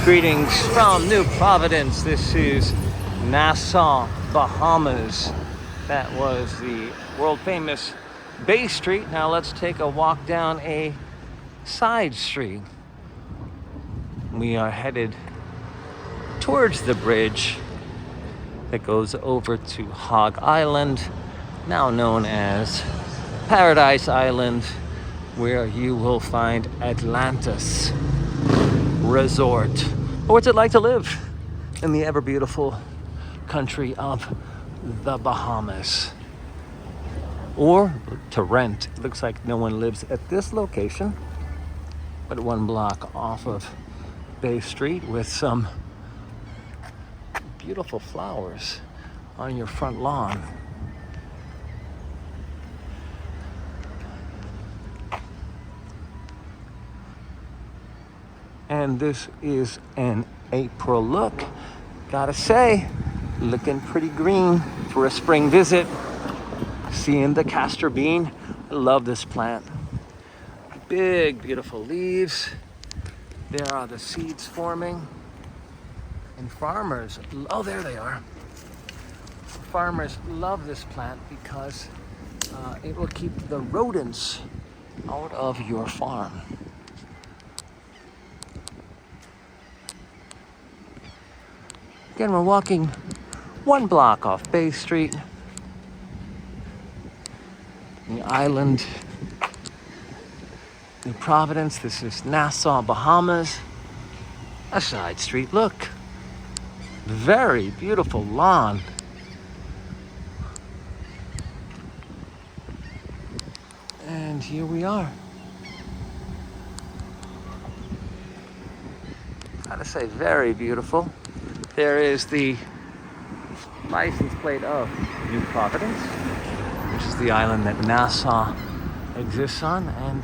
Greetings from New Providence. This is Nassau, Bahamas. That was the world famous Bay Street. Now let's take a walk down a side street. We are headed towards the bridge that goes over to Hog Island, now known as Paradise Island, where you will find Atlantis Resort. What's it like to live in the ever beautiful country of the Bahamas? Or to rent. It looks like no one lives at this location, but 1 block off of Bay Street with some beautiful flowers on your front lawn. And this is an April look. Gotta say, looking pretty green for a spring visit. Seeing the castor bean. I love this plant. Big, beautiful leaves. There are the seeds forming. And farmers, oh, there they are. Farmers love this plant because it will keep the rodents out of your farm. Again, we're walking 1 block off Bay Street, the island, New Providence. This is Nassau, Bahamas. A side street look. Very beautiful lawn. And here we are. Gotta say, very beautiful. There is the license plate of New Providence, which is the island that Nassau exists on. And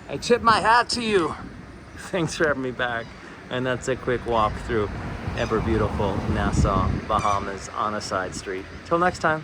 I tip my hat to you. Thanks for having me back. And that's a quick walk through ever beautiful Nassau, Bahamas on a side street. Till next time.